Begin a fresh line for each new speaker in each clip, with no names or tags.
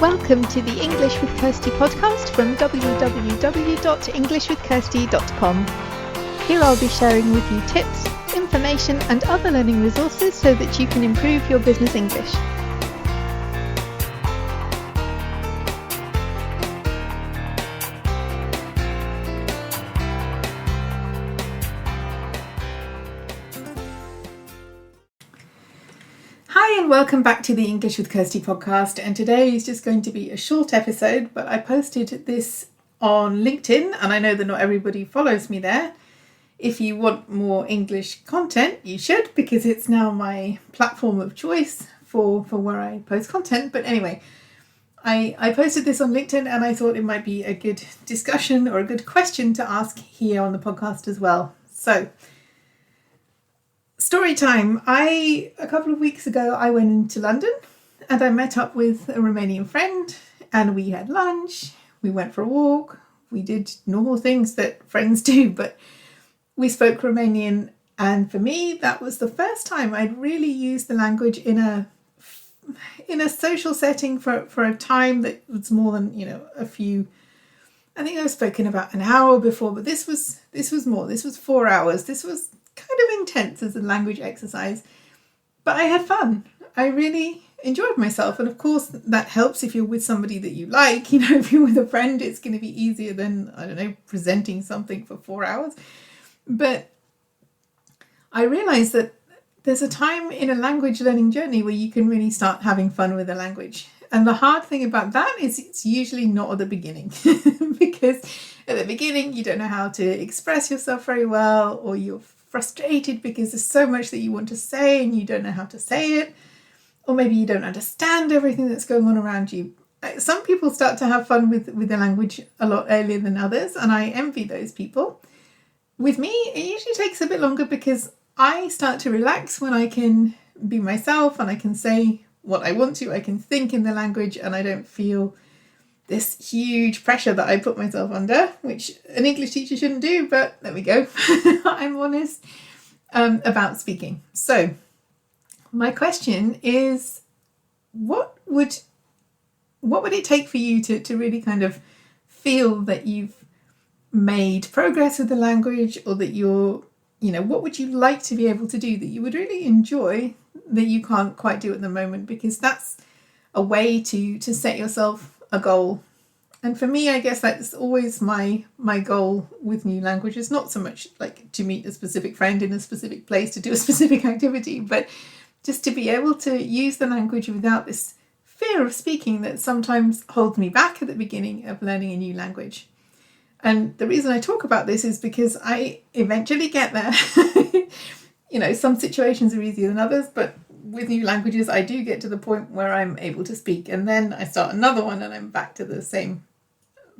Welcome to the English with Kirsty podcast from www.englishwithkirsty.com. Here I'll be sharing with you tips, information and other learning resources so that you can improve your business English. Hi and welcome back to the English with Kirsty podcast, and today is just going to be a short episode, but I posted this on LinkedIn and I know that not everybody follows me there. If you want more English content, you should, because it's now my platform of choice for where I post content. But anyway, I posted this on LinkedIn and I thought it might be a good discussion or a good question to ask here on the podcast as well. So, story time. A couple of weeks ago, I went into London and I met up with a Romanian friend and we had lunch, we went for a walk, we did normal things that friends do, but we spoke Romanian, and for me that was the first time I'd really used the language in a social setting for a time that was more than a few. I think I've spoken about an hour before, but this was more. This was 4 hours. This was kind of intense as a language exercise, but I had fun. I really enjoyed myself, and of course that helps if you're with somebody that you like. If you're with a friend, it's going to be easier than, presenting something for 4 hours. But I realized that there's a time in a language learning journey where you can really start having fun with the language. And the hard thing about that is it's usually not at the beginning because at the beginning you don't know how to express yourself very well, or you're frustrated because there's so much that you want to say and you don't know how to say it, or maybe you don't understand everything that's going on around you. Some people start to have fun with the language a lot earlier than others, and I envy those people. With me, it usually takes a bit longer because I start to relax when I can be myself and I can say what I want to. I can think in the language and I don't feel this huge pressure that I put myself under, which an English teacher shouldn't do, but there we go. I'm honest about speaking. So my question is, what would it take for you to really kind of feel that you've made progress with the language, or that what would you like to be able to do that you would really enjoy that you can't quite do at the moment? Because that's a way to set yourself a goal. And for me, I guess that's always my goal with new languages, not so much like to meet a specific friend in a specific place to do a specific activity, but just to be able to use the language without this fear of speaking that sometimes holds me back at the beginning of learning a new language. And the reason I talk about this is because I eventually get there. Some situations are easier than others, but with new languages, I do get to the point where I'm able to speak, and then I start another one and I'm back to the same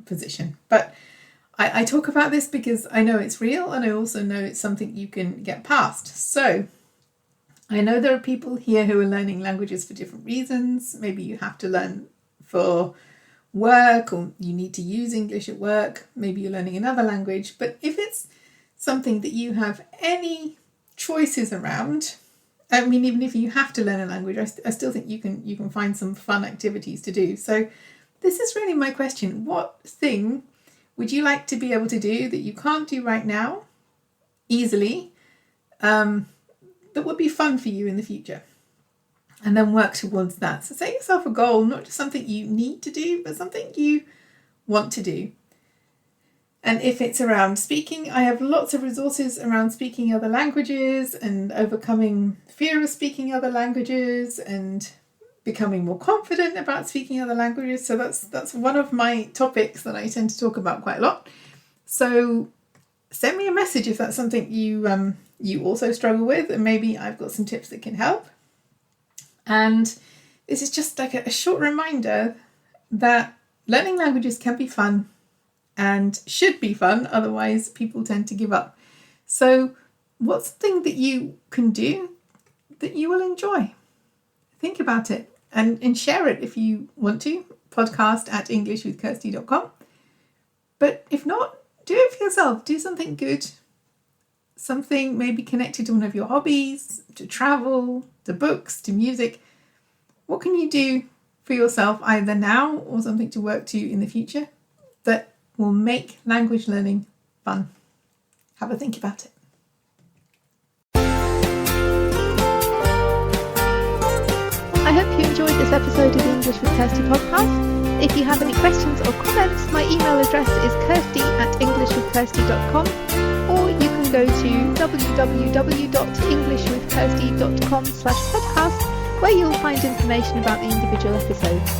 position. But I talk about this because I know it's real, and I also know it's something you can get past. So I know there are people here who are learning languages for different reasons. Maybe you have to learn for work, or you need to use English at work. Maybe you're learning another language. But if it's something that you have any choices around, even if you have to learn a language, I still think you can find some fun activities to do. So this is really my question. What thing would you like to be able to do that you can't do right now easily, that would be fun for you in the future? And then work towards that. So set yourself a goal, not just something you need to do, but something you want to do. And if it's around speaking, I have lots of resources around speaking other languages and overcoming fear of speaking other languages and becoming more confident about speaking other languages. So that's one of my topics that I tend to talk about quite a lot. So send me a message if that's something you also struggle with, and maybe I've got some tips that can help. And this is just like a short reminder that learning languages can be fun and should be fun, otherwise people tend to give up. So what's the thing that you can do that you will enjoy? Think about it and share it if you want to. podcast@englishwithkirsty.com. But if not, do it for yourself. Do something good. Something maybe connected to one of your hobbies, to travel, to books, to music. What can you do for yourself either now or something to work to in the future that will make language learning fun. Have a think about it.
I hope you enjoyed this episode of the English with Kirsty podcast. If you have any questions or comments, my email address is kirsty@englishwithkirsty.com, or you can go to www.englishwithkirsty.com/podcast, where you'll find information about the individual episodes.